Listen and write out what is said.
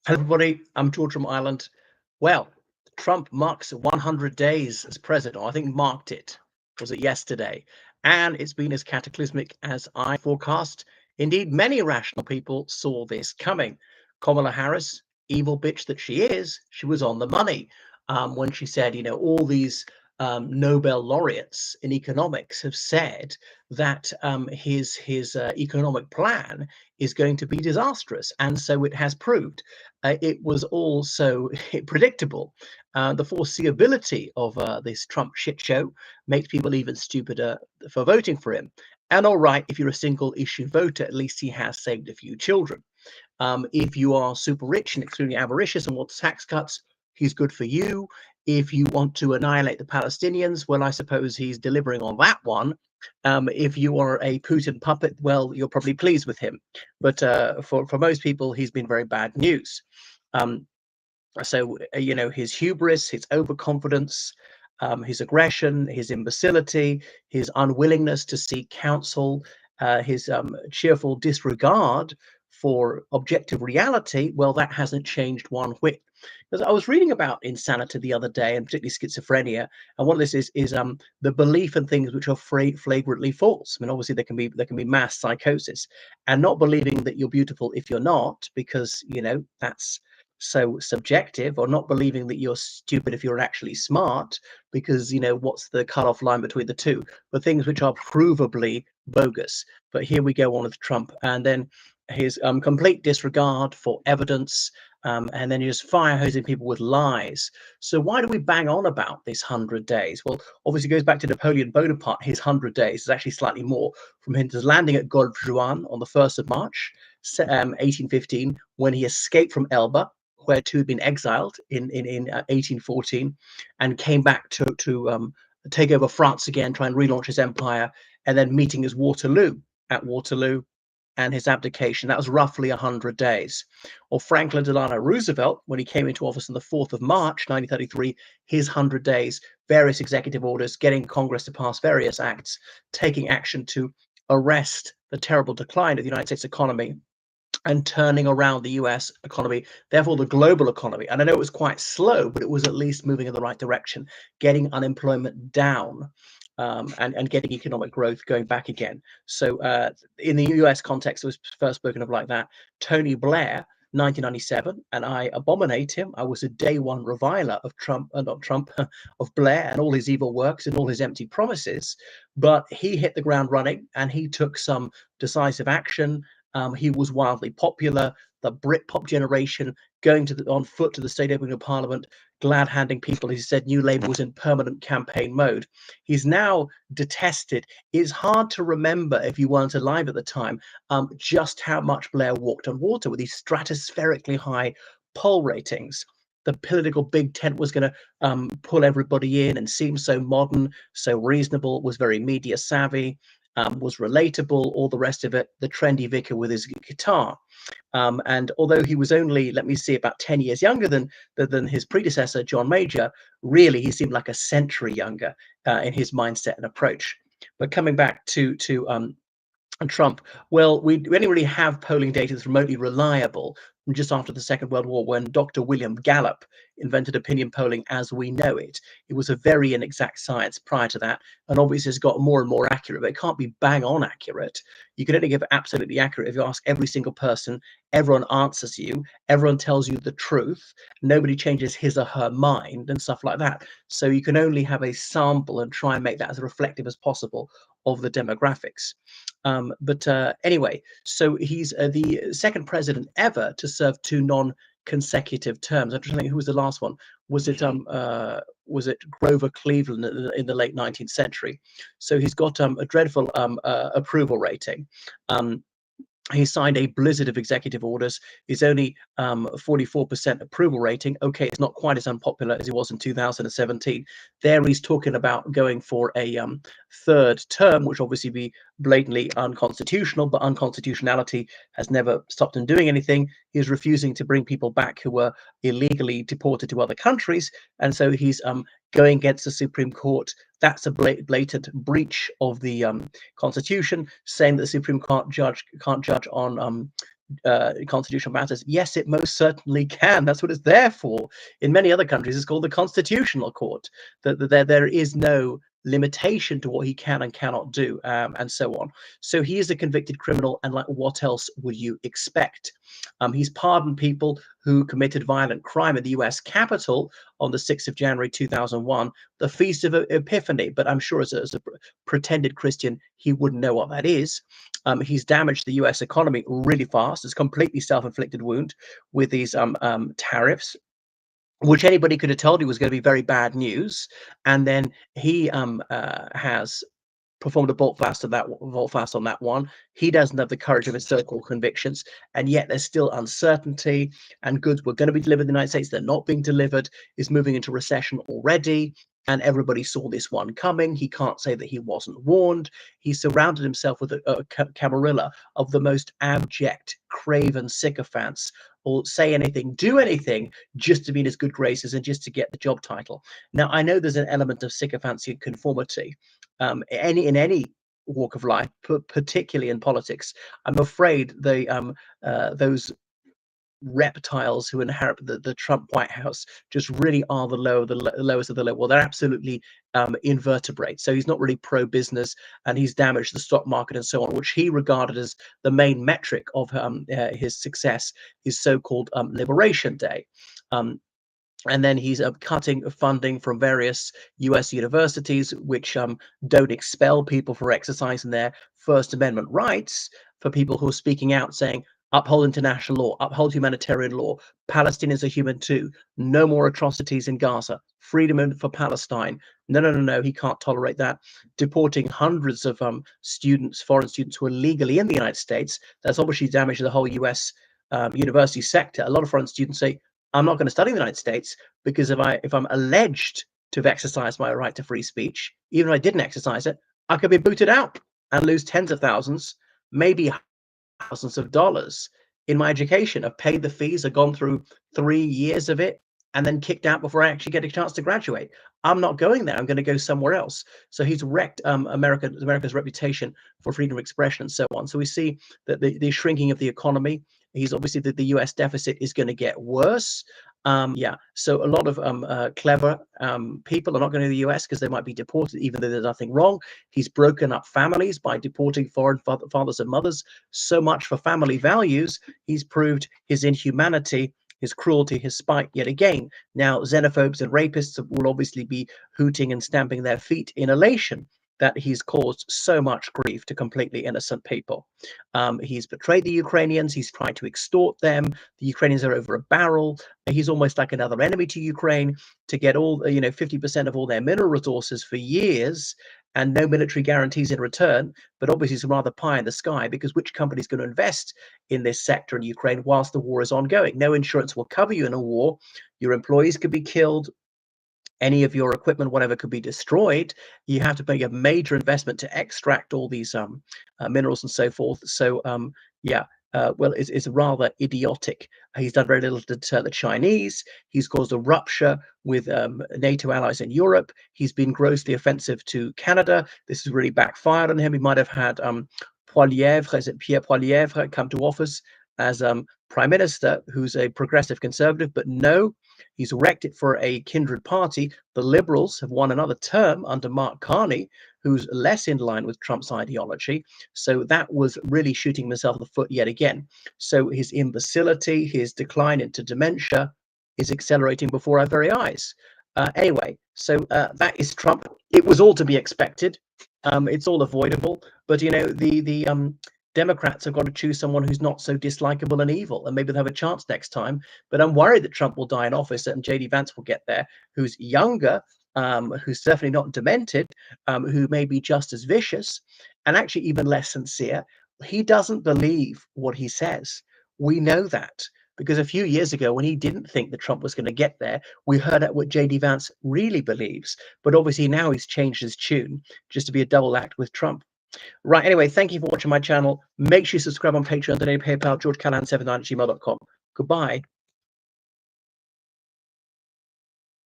Hello, everybody. I'm George from Ireland. Well, Trump marks 100 days as president. I think marked it. Was it yesterday? And it's been as cataclysmic as I forecast. Indeed, many rational people saw this coming. Kamala Harris, evil bitch that she is, she was on the money when she said, all these Nobel laureates in economics have said that his economic plan is going to be disastrous, and so it has proved. It was also predictable. The foreseeability of this Trump shit show makes people even stupider for voting for him. And all right, if you're a single issue voter, at least he has saved a few children. If you are super rich and extremely avaricious and want tax cuts, he's good for you. If you want to annihilate the Palestinians, well, I suppose he's delivering on that one. If you are a Putin puppet, well, you're probably pleased with him. But for most people, he's been very bad news. Um, his hubris, his overconfidence, his aggression, his imbecility, his unwillingness to seek counsel, his cheerful disregard for objective reality, well, that hasn't changed one whit. Because I was reading about insanity the other day, and particularly schizophrenia, and one of this is the belief in things which are flagrantly false. I mean, obviously there can be mass psychosis, and not believing that you're beautiful if you're not, because that's so subjective, or not believing that you're stupid if you're actually smart, because what's the cutoff line between the two? But things which are provably bogus. But here we go on with Trump, and then his complete disregard for evidence, and then just fire hosing people with lies. So why do we bang on about this 100 days? Well, obviously it goes back to Napoleon Bonaparte. His 100 days is actually slightly more, from him landing at Golfe Juan on the 1st of March 1815, when he escaped from Elba, where to had been exiled in 1814, and came back to take over France again, try and relaunch his empire, and then meeting his Waterloo, and his abdication. That was roughly 100 days. Or Franklin Delano Roosevelt, when he came into office on the 4th of March 1933, his 100 days, various executive orders, getting Congress to pass various acts, taking action to arrest the terrible decline of the United States economy and turning around the US economy, therefore the global economy. And I know it was quite slow, but it was at least moving in the right direction, getting unemployment down, and getting economic growth going back again. So in the US context, it was first spoken of like that. Tony Blair, 1997, and I abominate him. I was a day one reviler of Trump, not Trump, of Blair and all his evil works and all his empty promises. But he hit the ground running, and he took some decisive action. He was wildly popular. The Britpop generation going on foot to the state opening of Parliament, glad handing people. He said New Labour was in permanent campaign mode. He's now detested. It's hard to remember, if you weren't alive at the time, just how much Blair walked on water with these stratospherically high poll ratings. The political big tent was going to pull everybody in and seem so modern, so reasonable, was very media savvy, was relatable, all the rest of it, the trendy vicar with his guitar. And although he was only, let me see, about 10 years younger than his predecessor, John Major, really he seemed like a century younger in his mindset and approach. But coming back to Trump, well, we only really have polling data that's remotely reliable from just after the Second World War, when Dr. William Gallup invented opinion polling as we know it. It was a very inexact science prior to that, and obviously it's got more and more accurate, but it can't be bang on accurate. You can only give absolutely accurate if you ask every single person, everyone answers you, everyone tells you the truth, nobody changes his or her mind and stuff like that. So you can only have a sample and try and make that as reflective as possible of the demographics. But anyway, so he's the second president ever to serve two non-consecutive terms. I'm trying to think, who was the last one? Was it Grover Cleveland in the late 19th century? So he's got a dreadful approval rating. He signed a blizzard of executive orders. He's only 44% approval rating. Okay, it's not quite as unpopular as he was in 2017. There he's talking about going for a third term, which obviously be blatantly unconstitutional, but unconstitutionality has never stopped him doing anything. He's refusing to bring people back who were illegally deported to other countries, and so he's going against the Supreme Court. That's a blatant breach of the Constitution, saying that the Supreme Court can't judge on constitutional matters? Yes, it most certainly can. That's what it's there for. In many other countries, it's called the Constitutional Court. That there is no limitation to what he can and cannot do, and so on. So he is a convicted criminal, and like, what else would you expect? He's pardoned people who committed violent crime in the U.S. Capitol on the 6th of January 2001, the Feast of Epiphany. But I'm sure as a pretended Christian, he wouldn't know what that is. He's damaged the U.S. economy really fast. It's a completely self-inflicted wound with these tariffs, which anybody could have told you was going to be very bad news. And then he has performed a volte face on that one. He doesn't have the courage of his so-called convictions, and yet there's still uncertainty. And goods were going to be delivered in the United States, they're not being delivered. Is moving into recession already, and everybody saw this one coming. He can't say that he wasn't warned. He surrounded himself with a camarilla of the most abject, craven sycophants, or say anything, do anything, just to be in his good graces and just to get the job title. Now, I know there's an element of sycophancy and conformity in any walk of life, particularly in politics. I'm afraid those reptiles who inherit the Trump White House just really are the lowest of the low. Well, they're absolutely invertebrate. So he's not really pro-business, and he's damaged the stock market and so on, which he regarded as the main metric of his success, his so-called Liberation Day. And then he's cutting funding from various US universities, which don't expel people for exercising their First Amendment rights, for people who are speaking out saying, uphold international law, uphold humanitarian law, Palestinians are human too, no more atrocities in Gaza, freedom for Palestine. No, he can't tolerate that. Deporting hundreds of students, foreign students who are legally in the United States, that's obviously damaged the whole US university sector. A lot of foreign students say, I'm not going to study in the United States because if I'm alleged to have exercised my right to free speech, even if I didn't exercise it, I could be booted out and lose tens of thousands, maybe thousands of dollars in my education. I've paid the fees, I've gone through 3 years of it, and then kicked out before I actually get a chance to graduate. I'm not going there. I'm going to go somewhere else. So he's wrecked America's reputation for freedom of expression and so on. So we see that the shrinking of the economy. He's obviously that the U.S. deficit is going to get worse. So a lot of clever people are not going to the U.S. because they might be deported, even though there's nothing wrong. He's broken up families by deporting foreign fathers and mothers. So much for family values. He's proved his inhumanity, his cruelty, his spite yet again. Now, xenophobes and rapists will obviously be hooting and stamping their feet in elation that he's caused so much grief to completely innocent people. He's betrayed the Ukrainians. He's tried to extort them. The Ukrainians are over a barrel. He's almost like another enemy to Ukraine to get all, 50% of all their mineral resources for years and no military guarantees in return. But obviously it's rather pie in the sky, because which company is going to invest in this sector in Ukraine whilst the war is ongoing? No insurance will cover you in a war. Your employees could be killed. Any of your equipment, whatever, could be destroyed. You have to make a major investment to extract all these minerals and so forth. So well, it's rather idiotic. He's done very little to deter the Chinese. He's caused a rupture with NATO allies in Europe. He's been grossly offensive to Canada. This has really backfired on him. He might have had Pierre Poilievre come to office as prime minister, who's a progressive conservative, but no, he's wrecked it for a kindred party. The Liberals have won another term under Mark Carney, who's less in line with Trump's ideology. So that was really shooting himself in the foot yet again. So his imbecility, his decline into dementia is accelerating before our very eyes. Anyway, so that is Trump. It was all to be expected. It's all avoidable. But, the Democrats have got to choose someone who's not so dislikable and evil, and maybe they'll have a chance next time. But I'm worried that Trump will die in office and JD Vance will get there, who's younger, who's definitely not demented, who may be just as vicious and actually even less sincere. He doesn't believe what he says. We know that because a few years ago, when he didn't think that Trump was going to get there, we heard at what JD Vance really believes. But obviously now he's changed his tune just to be a double act with Trump. Right, anyway, thank you for watching my channel. Make sure you subscribe on Patreon, donate PayPal, georgecallahan79@gmail.com. Goodbye.